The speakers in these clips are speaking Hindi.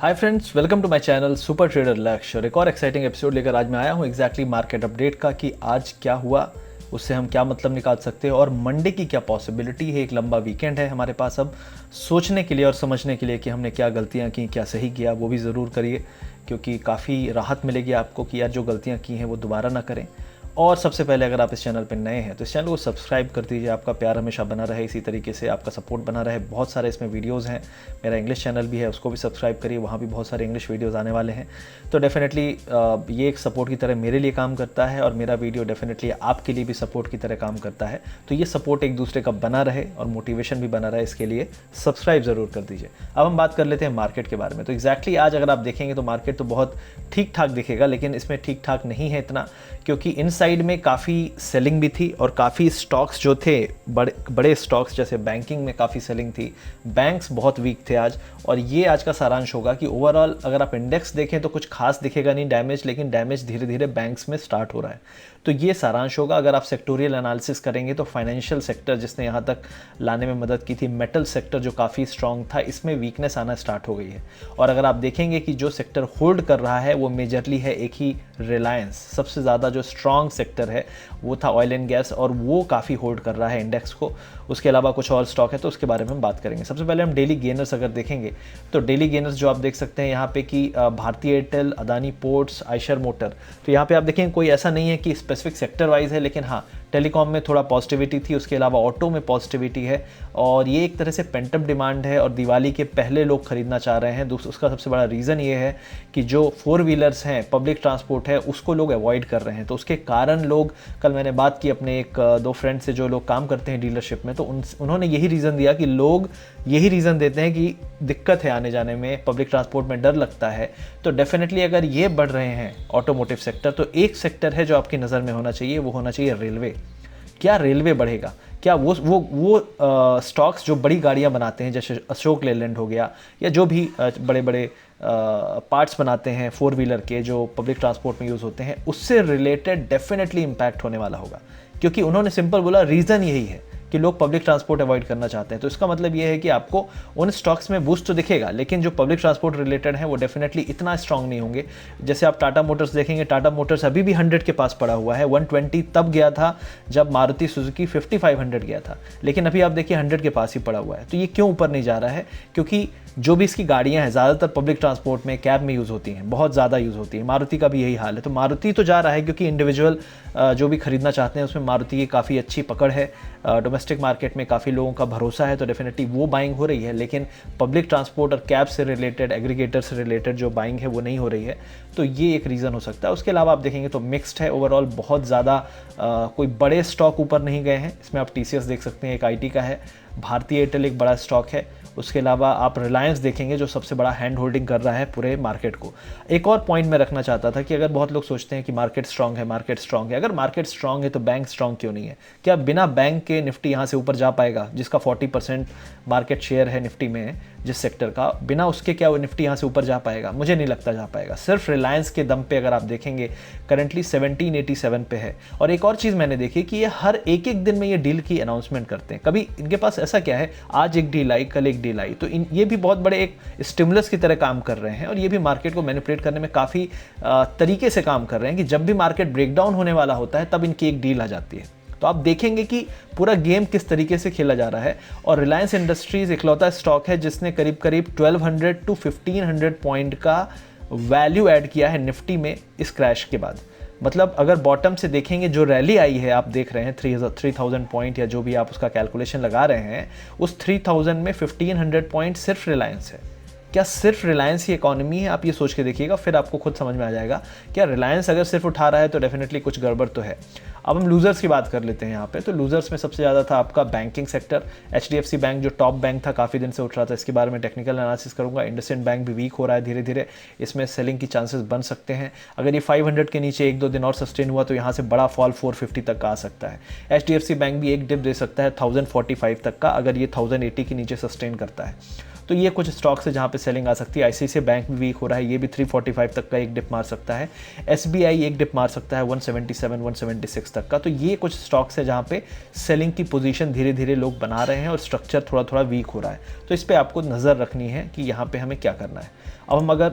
Hi friends, welcome to my channel super trader Lakshya. और एक और एक्साइटिंग एपिसोड लेकर आज मैं आया हूँ एग्जैक्टली मार्केट अपडेट का कि आज क्या हुआ, उससे हम क्या मतलब निकाल सकते हैं और मंडे की क्या पॉसिबिलिटी है। एक लंबा वीकेंड है हमारे पास अब सोचने के लिए और समझने के लिए कि हमने क्या गलतियाँ की, क्या सही किया, वो भी ज़रूर करिए क्योंकि काफ़ी राहत मिलेगी आपको कि यार जो गलतियाँ की हैं वो दोबारा ना करें। और सबसे पहले अगर आप इस चैनल पर नए हैं तो इस चैनल को सब्सक्राइब कर दीजिए। आपका प्यार हमेशा बना रहे, इसी तरीके से आपका सपोर्ट बना रहे। बहुत सारे इसमें वीडियोस हैं। मेरा इंग्लिश चैनल भी है, उसको भी सब्सक्राइब करिए, वहाँ भी बहुत सारे इंग्लिश वीडियोस आने वाले हैं। तो डेफिनेटली ये एक सपोर्ट की तरह मेरे लिए काम करता है और मेरा वीडियो डेफिनेटली आपके लिए भी सपोर्ट की तरह काम करता है। तो ये सपोर्ट एक दूसरे का बना रहे और मोटिवेशन भी बना रहे, इसके लिए सब्सक्राइब ज़रूर कर दीजिए। अब हम बात कर लेते हैं मार्केट के बारे में। तो एग्जैक्टली आज अगर आप देखेंगे तो मार्केट तो बहुत ठीक ठाक दिखेगा, लेकिन इसमें ठीक ठाक नहीं है इतना, क्योंकि इन साइड में काफ़ी सेलिंग भी थी और काफ़ी स्टॉक्स जो थे बड़े स्टॉक्स जैसे बैंकिंग में काफ़ी सेलिंग थी। बैंक्स बहुत वीक थे आज। और ये आज का सारांश होगा कि ओवरऑल अगर आप इंडेक्स देखें तो कुछ खास दिखेगा नहीं डैमेज, लेकिन डैमेज धीरे धीरे बैंक्स में स्टार्ट हो रहा है। तो ये सारांश होगा। अगर आप सेक्टोरियल एनालिसिस करेंगे तो फाइनेंशियल सेक्टर जिसने यहाँ तक लाने में मदद की थी, मेटल सेक्टर जो काफ़ी स्ट्रॉन्ग था, इसमें वीकनेस आना स्टार्ट हो गई है। और अगर आप देखेंगे कि जो सेक्टर होल्ड कर रहा है वो मेजरली है एक ही रिलायंस। सबसे ज़्यादा जो स्ट्रॉन्ग सेक्टर है वो था ऑयल एंड गैस और वो काफ़ी होल्ड कर रहा है इंडेक्स को। उसके अलावा कुछ और स्टॉक है तो उसके बारे में हम बात करेंगे। सबसे पहले हम डेली गेनर्स अगर देखेंगे तो डेली गेनर्स जो आप देख सकते हैं यहाँ पे कि भारतीय Airtel, Adani ports, Eicher motor. तो यहाँ पे आप देखेंगे कोई ऐसा नहीं है कि स्पेसिफिक सेक्टर वाइज है, लेकिन हाँ टेलीकॉम में थोड़ा पॉजिटिविटी थी, उसके अलावा ऑटो में पॉजिटिविटी है। और ये एक तरह से पेंटअप डिमांड है और दिवाली के पहले लोग खरीदना चाह रहे हैं। उसका सबसे बड़ा रीज़न ये है कि जो 4 व्हीलर्स हैं, पब्लिक ट्रांसपोर्ट है, उसको लोग अवॉइड कर रहे हैं। तो उसके कारण लोग, कल मैंने बात की अपने एक दो फ्रेंड से जो लोग काम करते हैं डीलरशिप में, तो उन्होंने यही रीज़न दिया कि लोग यही रीज़न देते हैं कि दिक्कत है आने जाने में, पब्लिक ट्रांसपोर्ट में डर लगता है। तो डेफिनेटली अगर ये बढ़ रहे हैं ऑटोमोटिव सेक्टर, तो एक सेक्टर है जो आपकी नज़र में होना चाहिए, वो होना चाहिए रेलवे। क्या रेलवे बढ़ेगा? क्या वो स्टॉक्स जो बड़ी गाड़ियां बनाते हैं जैसे अशोक लेलैंड हो गया, या जो भी बड़े बड़े पार्ट्स बनाते हैं 4 व्हीलर के जो पब्लिक ट्रांसपोर्ट में यूज़ होते हैं, उससे रिलेटेड डेफिनेटली इम्पैक्ट होने वाला होगा। क्योंकि उन्होंने सिंपल बोला, रीज़न यही है कि लोग पब्लिक ट्रांसपोर्ट अवॉइड करना चाहते हैं। तो इसका मतलब ये है कि आपको उन स्टॉक्स में बूस्ट तो दिखेगा, लेकिन जो पब्लिक ट्रांसपोर्ट रिलेटेड है वो डेफिनेटली इतना स्ट्रांग नहीं होंगे। जैसे आप टाटा मोटर्स देखेंगे, टाटा मोटर्स अभी भी 100 के पास पड़ा हुआ है। 120 तब गया था जब मारुति सुजुकी 5500 गया था, लेकिन अभी आप देखिए 100 के पास ही पड़ा हुआ है। तो ये क्यों ऊपर नहीं जा रहा है? क्योंकि जो भी इसकी गाड़ियां हैं ज़्यादातर पब्लिक ट्रांसपोर्ट में, कैब में यूज़ होती हैं, बहुत ज़्यादा यूज़ होती है। मारुति का भी यही हाल है। तो मारुति तो जा रहा है क्योंकि इंडिविजुअल जो भी खरीदना चाहते हैं उसमें मारुति की काफ़ी अच्छी पकड़ है, डोमेस्टिक मार्केट में काफ़ी लोगों का भरोसा है, तो डेफिनेटली वो बाइंग हो रही है। लेकिन पब्लिक ट्रांसपोर्ट और कैब से रिलेटेड, एग्रीगेटर से रिलेटेड जो बाइंग है वो नहीं हो रही है। तो ये एक रीज़न हो सकता है। उसके अलावा आप देखेंगे तो मिक्स्ड है ओवरऑल, बहुत ज़्यादा कोई बड़े स्टॉक ऊपर नहीं गए हैं। इसमें आप TCS देख सकते हैं, एक IT का है, भारतीय एयरटेल एक बड़ा स्टॉक है। उसके अलावा आप रिलायंस देखेंगे जो सबसे बड़ा हैंड होल्डिंग कर रहा है पूरे मार्केट को। एक और पॉइंट मैं रखना चाहता था कि अगर बहुत लोग सोचते हैं कि मार्केट स्ट्रांग है, मार्केट स्ट्रांग है, अगर मार्केट स्ट्रांग है तो बैंक स्ट्रांग क्यों नहीं है? क्या बिना बैंक के निफ्टी यहाँ से ऊपर जा पाएगा, जिसका 40% मार्केट शेयर है निफ्टी में, जिस सेक्टर का, बिना उसके क्या वो निफ्टी यहाँ से ऊपर जा पाएगा? मुझे नहीं लगता जा पाएगा। सिर्फ रिलायंस के दम पे अगर आप देखेंगे करंटली 1787 पे है। और एक और चीज़ मैंने देखी कि ये हर एक दिन में ये डील की अनाउंसमेंट करते हैं। कभी इनके पास ऐसा क्या है, आज एक डील आई, कल एक डील आई, तो ये भी बहुत बड़े एक स्टिमुलस की तरह काम कर रहे हैं और ये भी मार्केट को मैनिपुलेट करने में काफ़ी तरीके से काम कर रहे हैं कि जब भी मार्केट ब्रेकडाउन होने वाला होता है तब इनकी एक डील आ जाती है। तो आप देखेंगे कि पूरा गेम किस तरीके से खेला जा रहा है। और रिलायंस इंडस्ट्रीज इकलौता स्टॉक है जिसने करीब करीब 1200 टू 1500 पॉइंट का वैल्यू ऐड किया है निफ्टी में इस क्रैश के बाद। मतलब अगर बॉटम से देखेंगे, जो रैली आई है आप देख रहे हैं 3000 पॉइंट या जो भी आप उसका कैलकुलेशन लगा रहे हैं, उस 3000 में 1500 पॉइंट सिर्फ रिलायंस है। क्या सिर्फ रिलायंस की इकोनॉमी है? आप ये सोच के देखिएगा, फिर आपको खुद समझ में आ जाएगा। क्या रिलायंस अगर सिर्फ उठा रहा है तो डेफिनेटली कुछ गड़बड़ तो है। अब हम लूजर्स की बात कर लेते हैं यहाँ पे। तो लूजर्स में सबसे ज़्यादा था आपका बैंकिंग सेक्टर। HDFC बैंक जो टॉप बैंक था, काफ़ी दिन से उठ रहा था, इसके बारे में टेक्निकल एनालिसिस करूंगा। इंडसइंड बैंक भी वीक हो रहा है धीरे धीरे, इसमें सेलिंग की चांसेस बन सकते हैं। अगर ये 500 के नीचे 1-2 दिन और सस्टेन हुआ तो यहाँ से बड़ा फॉल 450 तक का आ सकता है। HDFC बैंक भी एक डिप दे सकता है 1045 तक का, अगर ये 1080 के नीचे सस्टेन करता है। तो ये कुछ स्टॉक्स है जहाँ पे सेलिंग आ सकती है। ICICI बैंक भी वीक हो रहा है, ये भी 345 तक का एक डिप मार सकता है। SBI एक डिप मार सकता है 177 176 तक का। तो ये कुछ स्टॉक्स है जहाँ पे सेलिंग की पोजीशन धीरे धीरे लोग बना रहे हैं और स्ट्रक्चर थोड़ा थोड़ा वीक हो रहा है। तो इस पर आपको नज़र रखनी है कि यहाँ पे हमें क्या करना है। अब हम अगर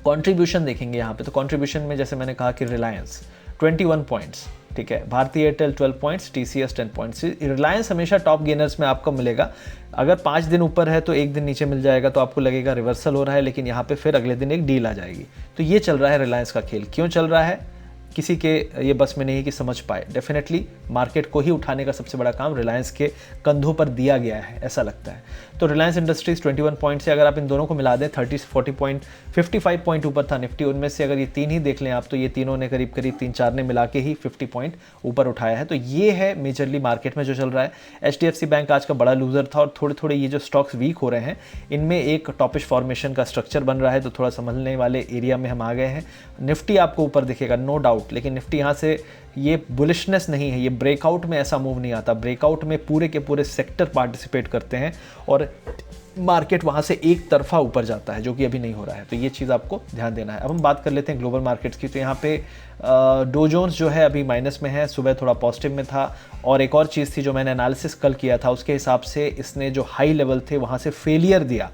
कंट्रीब्यूशन देखेंगे यहाँ पे, तो कंट्रीब्यूशन में जैसे मैंने कहा कि रिलायंस 21 पॉइंट्स, ठीक है, भारतीय Airtel 12 points, TCS 10 points. Reliance हमेशा टॉप गेनर्स में आपको मिलेगा। अगर 5 दिन ऊपर है तो एक दिन नीचे मिल जाएगा, तो आपको लगेगा रिवर्सल हो रहा है, लेकिन यहाँ पे फिर अगले दिन एक डील आ जाएगी। तो ये चल रहा है रिलायंस का खेल। क्यों चल रहा है किसी के ये बस में नहीं कि समझ पाए। डेफिनेटली मार्केट को ही उठाने का सबसे बड़ा काम रिलायंस के कंधों पर दिया गया है, ऐसा लगता है। तो रिलायंस इंडस्ट्रीज 21 पॉइंट से अगर आप इन दोनों को मिला दें 30-40 पॉइंट, 55 पॉइंट ऊपर था निफ्टी। उनमें से अगर ये तीन ही देख लें आप, तो ये तीनों ने करीब करीब 3-4 ने मिला के ही 50 पॉइंट ऊपर उठाया है। तो ये है मेजरली मार्केट में जो चल रहा है। HDFC बैंक आज का बड़ा लूजर था, और थोड़े थोड़े ये जो स्टॉक्स वीक हो रहे हैं इनमें एक टॉपिश फॉर्मेशन का स्ट्रक्चर बन रहा है, तो थोड़ा समझने वाले एरिया में हम आ गए हैं। निफ्टी आपको ऊपर दिखेगा नो डाउट, लेकिन निफ्टी यहाँ से ये बुलिशनेस नहीं है, ये ब्रेकआउट में ऐसा मूव नहीं आता। ब्रेकआउट में पूरे के पूरे सेक्टर पार्टिसिपेट करते हैं और मार्केट वहाँ से एक तरफा ऊपर जाता है, जो कि अभी नहीं हो रहा है। तो ये चीज़ आपको ध्यान देना है। अब हम बात कर लेते हैं ग्लोबल मार्केट्स की। तो यहाँ पे डो जोन्स जो है अभी माइनस में है, सुबह थोड़ा पॉजिटिव में था। और एक और चीज़ थी जो मैंने एनालिसिस कल किया था, उसके हिसाब से इसने जो हाई लेवल थे वहाँ से फेलियर दिया।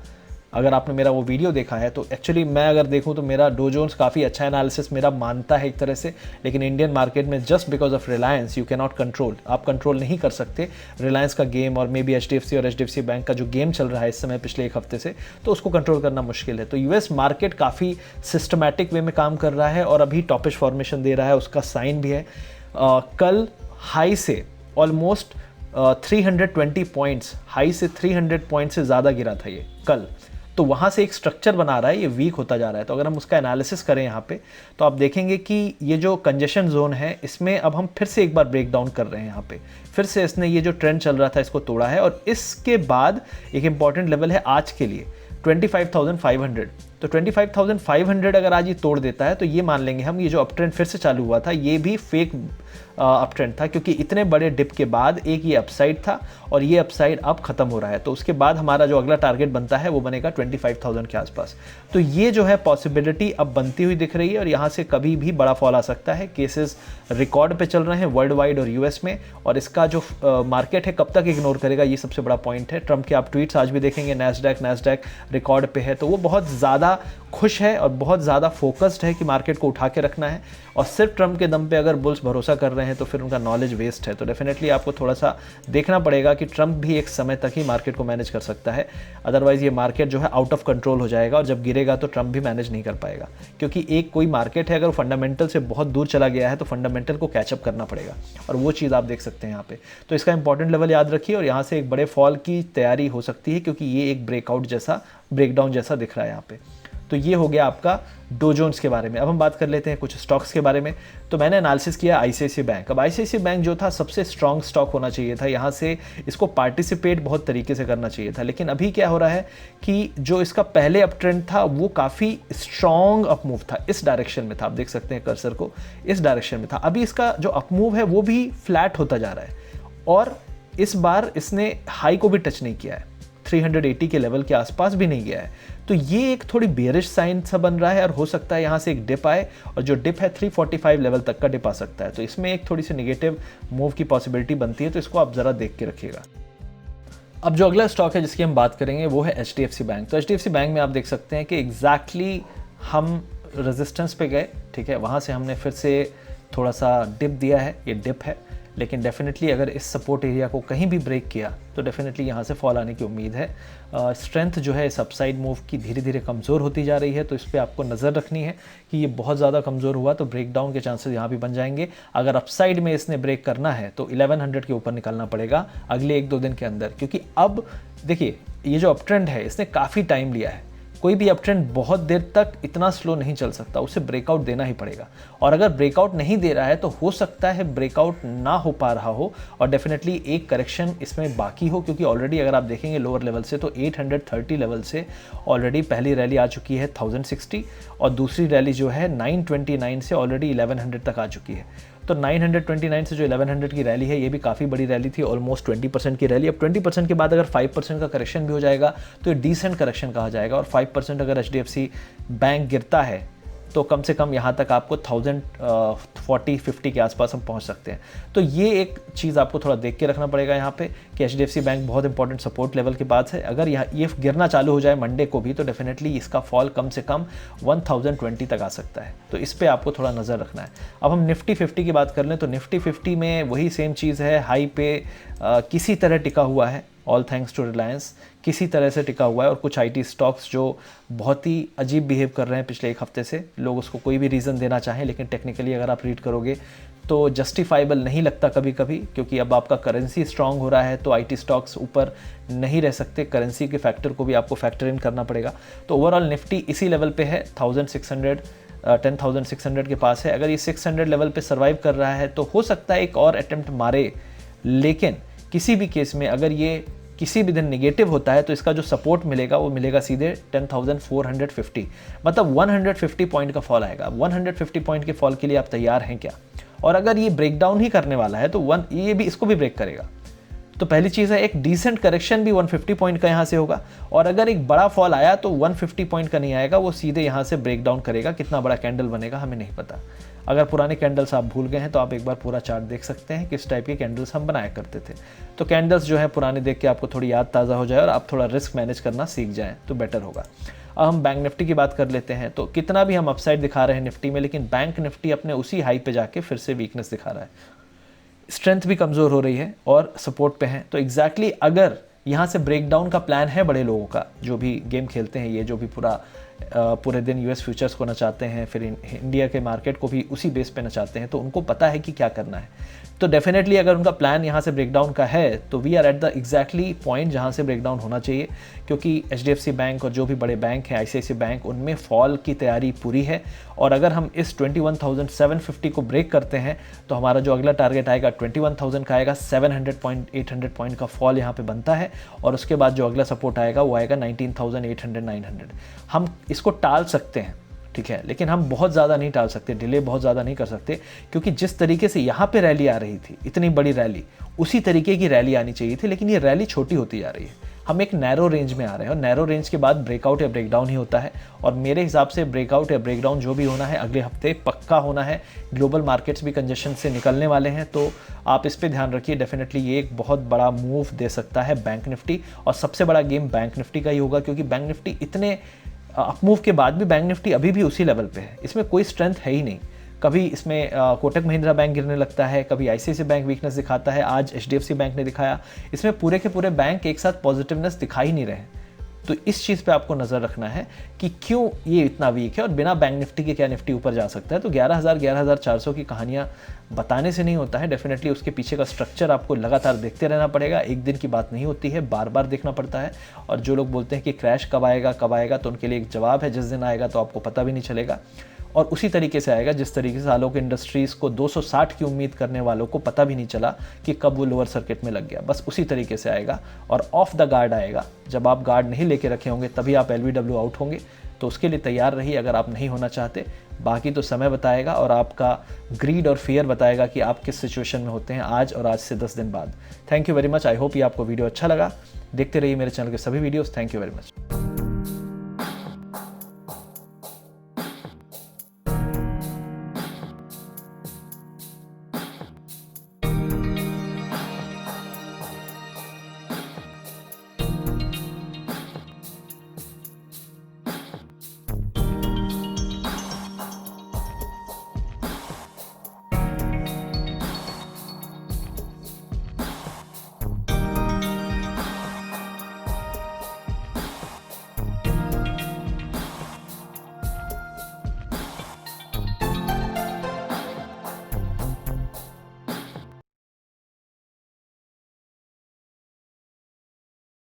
अगर आपने मेरा वो वीडियो देखा है तो एक्चुअली मैं अगर देखूं तो मेरा डो जोन्स काफ़ी अच्छा एनालिसिस मेरा मानता है एक तरह से, लेकिन इंडियन मार्केट में just because of Reliance you can not control, आप कंट्रोल नहीं कर सकते रिलायंस का गेम, और मे बी HDFC और HDFC बैंक का जो गेम चल रहा है इस समय पिछले एक हफ्ते से, तो उसको कंट्रोल करना मुश्किल है। तो US मार्केट काफ़ी सिस्टमैटिक वे में काम कर रहा है और अभी टॉपिश फॉर्मेशन दे रहा है, उसका साइन भी है। कल हाई से ऑलमोस्ट 320 पॉइंट्स, हाई से 300 पॉइंट से ज़्यादा गिरा था ये कल। तो वहाँ से एक स्ट्रक्चर बना रहा है, ये वीक होता जा रहा है। तो अगर हम उसका एनालिसिस करें यहाँ पे, तो आप देखेंगे कि ये जो कंजेशन जोन है इसमें अब हम फिर से एक बार ब्रेक डाउन कर रहे हैं। यहाँ पे फिर से इसने ये जो ट्रेंड चल रहा था इसको तोड़ा है, और इसके बाद एक इंपॉर्टेंट लेवल है आज के लिए 25,500। तो 25,500 अगर आज ये तोड़ देता है तो ये मान लेंगे हम ये जो अप ट्रेंड फिर से चालू हुआ था ये भी फेक अप ट्रेंड था, क्योंकि इतने बड़े डिप के बाद एक ये अपसाइड था और ये अपसाइड अब खत्म हो रहा है। तो उसके बाद हमारा जो अगला टारगेट बनता है वो बनेगा 25,000 के आसपास। तो ये जो है पॉसिबिलिटी अब बनती हुई दिख रही है, और यहाँ से कभी भी बड़ा फॉल आ सकता है। केसेस रिकॉर्ड पे चल रहे हैं वर्ल्ड वाइड और US में, और इसका जो मार्केट है कब तक इग्नोर करेगा, ये सबसे बड़ा पॉइंट है। ट्रंप के आप ट्वीट्स आज भी देखेंगे, नैस्डैक रिकॉर्ड पे है, तो वो बहुत ज़्यादा खुश है और बहुत ज़्यादा फोकस्ड है कि मार्केट को उठा के रखना है। और सिर्फ ट्रंप के दम पे अगर बुल्स भरोसा कर रहे हैं तो फिर उनका नॉलेज वेस्ट है। तो डेफिनेटली आपको थोड़ा सा देखना पड़ेगा कि ट्रंप भी एक समय तक ही मार्केट को मैनेज कर सकता है, अदरवाइज ये मार्केट जो है आउट ऑफ कंट्रोल हो जाएगा, और जब गिरेगा तो ट्रंप भी मैनेज नहीं कर पाएगा। क्योंकि एक कोई मार्केट है अगर फंडामेंटल से बहुत दूर चला गया है तो फंडामेंटल को कैचअप करना पड़ेगा, और वो चीज़ आप देख सकते हैं यहाँ पे। तो इसका इंपॉर्टेंट लेवल याद रखिए, और यहाँ से एक बड़े फॉल की तैयारी हो सकती है, क्योंकि ये एक ब्रेकआउट जैसा, ब्रेकडाउन जैसा दिख रहा है यहाँ पे। तो ये हो गया आपका डो जोन्स के बारे में। अब हम बात कर लेते हैं कुछ स्टॉक्स के बारे में। तो मैंने एनालिसिस किया ICICI बैंक। अब ICICI बैंक जो था सबसे स्ट्रॉन्ग स्टॉक होना चाहिए था, यहाँ से इसको पार्टिसिपेट बहुत तरीके से करना चाहिए था। लेकिन अभी क्या हो रहा है कि जो इसका पहले अप ट्रेंड था वो काफ़ी स्ट्रॉन्ग अप मूव था, इस डायरेक्शन में था, आप देख सकते हैं कर्सर को, इस डायरेक्शन में था। अभी इसका जो अप मूव है वो भी फ्लैट होता जा रहा है, और इस बार इसने हाई को भी टच नहीं किया है, 380 के लेवल के आसपास भी नहीं गया है। तो ये एक थोड़ी बेयरिश साइन सा बन रहा है, और हो सकता है यहाँ से एक डिप आए, और जो डिप है 345 लेवल तक का डिप आ सकता है। तो इसमें एक थोड़ी सी नेगेटिव मूव की पॉसिबिलिटी बनती है, तो इसको आप ज़रा देख के रखिएगा। अब जो अगला स्टॉक है जिसकी हम बात करेंगे वो है HDFC बैंक। तो HDFC बैंक में आप देख सकते हैं कि एग्जैक्टली हम रेजिस्टेंस पे गए, ठीक है, वहाँ से हमने फिर से थोड़ा सा डिप दिया है, ये डिप है। लेकिन डेफिनेटली अगर इस सपोर्ट एरिया को कहीं भी ब्रेक किया तो डेफिनेटली यहाँ से फॉल आने की उम्मीद है। स्ट्रेंथ जो है इस अपसाइड मूव की धीरे धीरे कमज़ोर होती जा रही है, तो इस पर आपको नज़र रखनी है कि ये बहुत ज़्यादा कमज़ोर हुआ तो ब्रेक डाउन के चांसेस यहाँ भी बन जाएंगे। अगर अपसाइड में इसने ब्रेक करना है तो 1100 के ऊपर निकलना पड़ेगा अगले 1-2 दिन के अंदर, क्योंकि अब देखिए ये जो अप ट्रेंड है इसने काफ़ी टाइम लिया है। कोई भी अप ट्रेंड बहुत देर तक इतना स्लो नहीं चल सकता, उसे ब्रेकआउट देना ही पड़ेगा। और अगर ब्रेकआउट नहीं दे रहा है तो हो सकता है ब्रेकआउट ना हो पा रहा हो, और डेफिनेटली एक करेक्शन इसमें बाकी हो, क्योंकि ऑलरेडी अगर आप देखेंगे लोअर लेवल से तो 830 लेवल से ऑलरेडी पहली रैली आ चुकी है 1060, और दूसरी रैली जो है 929 से ऑलरेडी 1100 तक आ चुकी है। तो 929 से जो 1100 की रैली है ये भी काफ़ी बड़ी रैली थी, ऑलमोस्ट 20% की रैली। अब 20% के बाद अगर 5% का करेक्शन भी हो जाएगा तो ये डिसेंट करेक्शन कहा जाएगा, और 5% अगर HDFC बैंक गिरता है तो कम से कम यहाँ तक आपको 1040-50 के आसपास हम पहुँच सकते हैं। तो ये एक चीज़ आपको थोड़ा देख के रखना पड़ेगा यहाँ पे कि HDFC बैंक बहुत इंपॉर्टेंट सपोर्ट लेवल के पास है। अगर ये गिरना चालू हो जाए मंडे को भी तो डेफिनेटली इसका फॉल कम से कम 1020 तक आ सकता है, तो इस पर आपको थोड़ा नज़र रखना है। अब हम निफ्टी 50 की बात कर लें तो निफ्टी 50 में वही सेम चीज़ है, हाई पे किसी तरह टिका हुआ है, ऑल थैंक्स टू रिलायंस किसी तरह से टिका हुआ है, और कुछ IT स्टॉक्स जो बहुत ही अजीब बिहेव कर रहे हैं पिछले एक हफ्ते से। लोग उसको कोई भी रीज़न देना चाहें, लेकिन टेक्निकली अगर आप रीड करोगे तो जस्टिफाइबल नहीं लगता कभी कभी, क्योंकि अब आपका करेंसी स्ट्रांग हो रहा है तो IT स्टॉक्स ऊपर नहीं रह सकते, करेंसी के फैक्टर को भी आपको फैक्टर इन करना पड़ेगा। तो ओवरऑल निफ्टी इसी लेवल पे है, 10,600 के पास है। अगर ये 600 लेवल पे सर्वाइव कर रहा है तो हो सकता है एक और अटेम्प्ट मारे, लेकिन किसी भी केस में अगर ये किसी भी दिन निगेटिव होता है तो इसका जो सपोर्ट मिलेगा वो मिलेगा सीधे 10,450, मतलब 150 पॉइंट का फॉल आएगा। 150 पॉइंट के फॉल के लिए आप तैयार हैं क्या? और अगर ये ब्रेकडाउन ही करने वाला है तो ये भी इसको भी ब्रेक करेगा। तो पहली चीज़ है, एक डिसेंट करेक्शन भी 150 पॉइंट का यहाँ से होगा, और अगर एक बड़ा फॉल आया तो 150 पॉइंट का नहीं आएगा, वो सीधे यहाँ से ब्रेक डाउन करेगा। कितना बड़ा कैंडल बनेगा हमें नहीं पता। अगर पुराने कैंडल्स आप भूल गए हैं तो आप एक बार पूरा चार्ट देख सकते हैं किस टाइप के कैंडल्स हम बनाया करते थे। तो कैंडल्स जो है पुराने देख के आपको थोड़ी याद ताज़ा हो जाए और आप थोड़ा रिस्क मैनेज करना सीख जाएँ तो बेटर होगा। अब हम बैंक निफ्टी की बात कर लेते हैं। तो कितना भी हम अपसाइड दिखा रहे हैं निफ्टी में, लेकिन बैंक निफ्टी अपने उसी हाई पे जाके फिर से वीकनेस दिखा रहा है, स्ट्रेंथ भी कमज़ोर हो रही है और सपोर्ट पे है। तो एग्जैक्टली अगर यहाँ से ब्रेकडाउन का प्लान है बड़े लोगों का, जो भी गेम खेलते हैं, ये जो भी पूरे दिन US फ्यूचर्स को नचाते हैं, फिर इंडिया के मार्केट को भी उसी बेस पे नचाते हैं, तो उनको पता है कि क्या करना है। तो डेफिनेटली अगर उनका प्लान यहाँ से ब्रेकडाउन का है तो we are at the exactly point जहाँ से ब्रेकडाउन होना चाहिए, क्योंकि HDFC बैंक और जो भी बड़े बैंक हैं, ICICI बैंक, उनमें फॉल की तैयारी पूरी है। और अगर हम इस 21,750 को ब्रेक करते हैं तो हमारा जो अगला टारगेट आएगा 21,000 का आएगा। 700 पॉइंट 800 पॉइंट का फॉल यहाँ पे बनता है, और उसके बाद जो अगला सपोर्ट आएगा वो आएगा 19,800 900। हम इसको टाल सकते हैं, ठीक है, लेकिन हम बहुत ज़्यादा नहीं टाल सकते, डिले बहुत ज़्यादा नहीं कर सकते, क्योंकि जिस तरीके से यहाँ पे रैली आ रही थी, इतनी बड़ी रैली, उसी तरीके की रैली आनी चाहिए थी, लेकिन ये रैली छोटी होती जा रही है। हम एक नैरो रेंज में आ रहे हैं, और नैरो रेंज के बाद ब्रेकआउट या ब्रेकडाउन ही होता है। और मेरे हिसाब से ब्रेकआउट या ब्रेकडाउन जो भी होना है अगले हफ्ते पक्का होना है। ग्लोबल मार्केट्स भी कंजेशन से निकलने वाले हैं, तो आप इस पर ध्यान रखिए। डेफिनेटली ये एक बहुत बड़ा मूव दे सकता है बैंक निफ्टी, और सबसे बड़ा गेम बैंक निफ्टी का ही होगा, क्योंकि बैंक निफ्टी इतने अपमूव के बाद भी बैंक निफ्टी अभी भी उसी लेवल पे है, इसमें कोई स्ट्रेंथ है ही नहीं। कभी इसमें कोटक महिंद्रा बैंक गिरने लगता है, कभी ICICI बैंक वीकनेस दिखाता है, आज HDFC बैंक ने दिखाया। इसमें पूरे के पूरे बैंक एक साथ पॉजिटिवनेस दिखा ही नहीं रहे। तो इस चीज़ पे आपको नज़र रखना है कि क्यों ये इतना वीक है, और बिना बैंक निफ्टी के क्या निफ्टी ऊपर जा सकता है। तो 11,000 11,400 की कहानियाँ बताने से नहीं होता है, डेफिनेटली उसके पीछे का स्ट्रक्चर आपको लगातार देखते रहना पड़ेगा। एक दिन की बात नहीं होती है, बार बार देखना पड़ता है। और जो लोग बोलते हैं कि क्रैश कब आएगा तो उनके लिए एक जवाब है, जिस दिन आएगा तो आपको पता भी नहीं चलेगा, और उसी तरीके से आएगा जिस तरीके से आलोक इंडस्ट्रीज़ को 260 की उम्मीद करने वालों को पता भी नहीं चला कि कब वो लोअर सर्किट में लग गया। बस उसी तरीके से आएगा, और ऑफ द गार्ड आएगा। जब आप गार्ड नहीं लेके रखे होंगे तभी आप LBW आउट होंगे, तो उसके लिए तैयार रहिए अगर आप नहीं होना चाहते। बाकी तो समय बताएगा, और आपका ग्रीड और फियर बताएगा कि आप किस सिचुएशन में होते हैं आज और आज से 10 दिन बाद। Thank you very much. I hope ये आपको वीडियो अच्छा लगा। देखते रहिए मेरे चैनल के सभी videos. Thank you very much.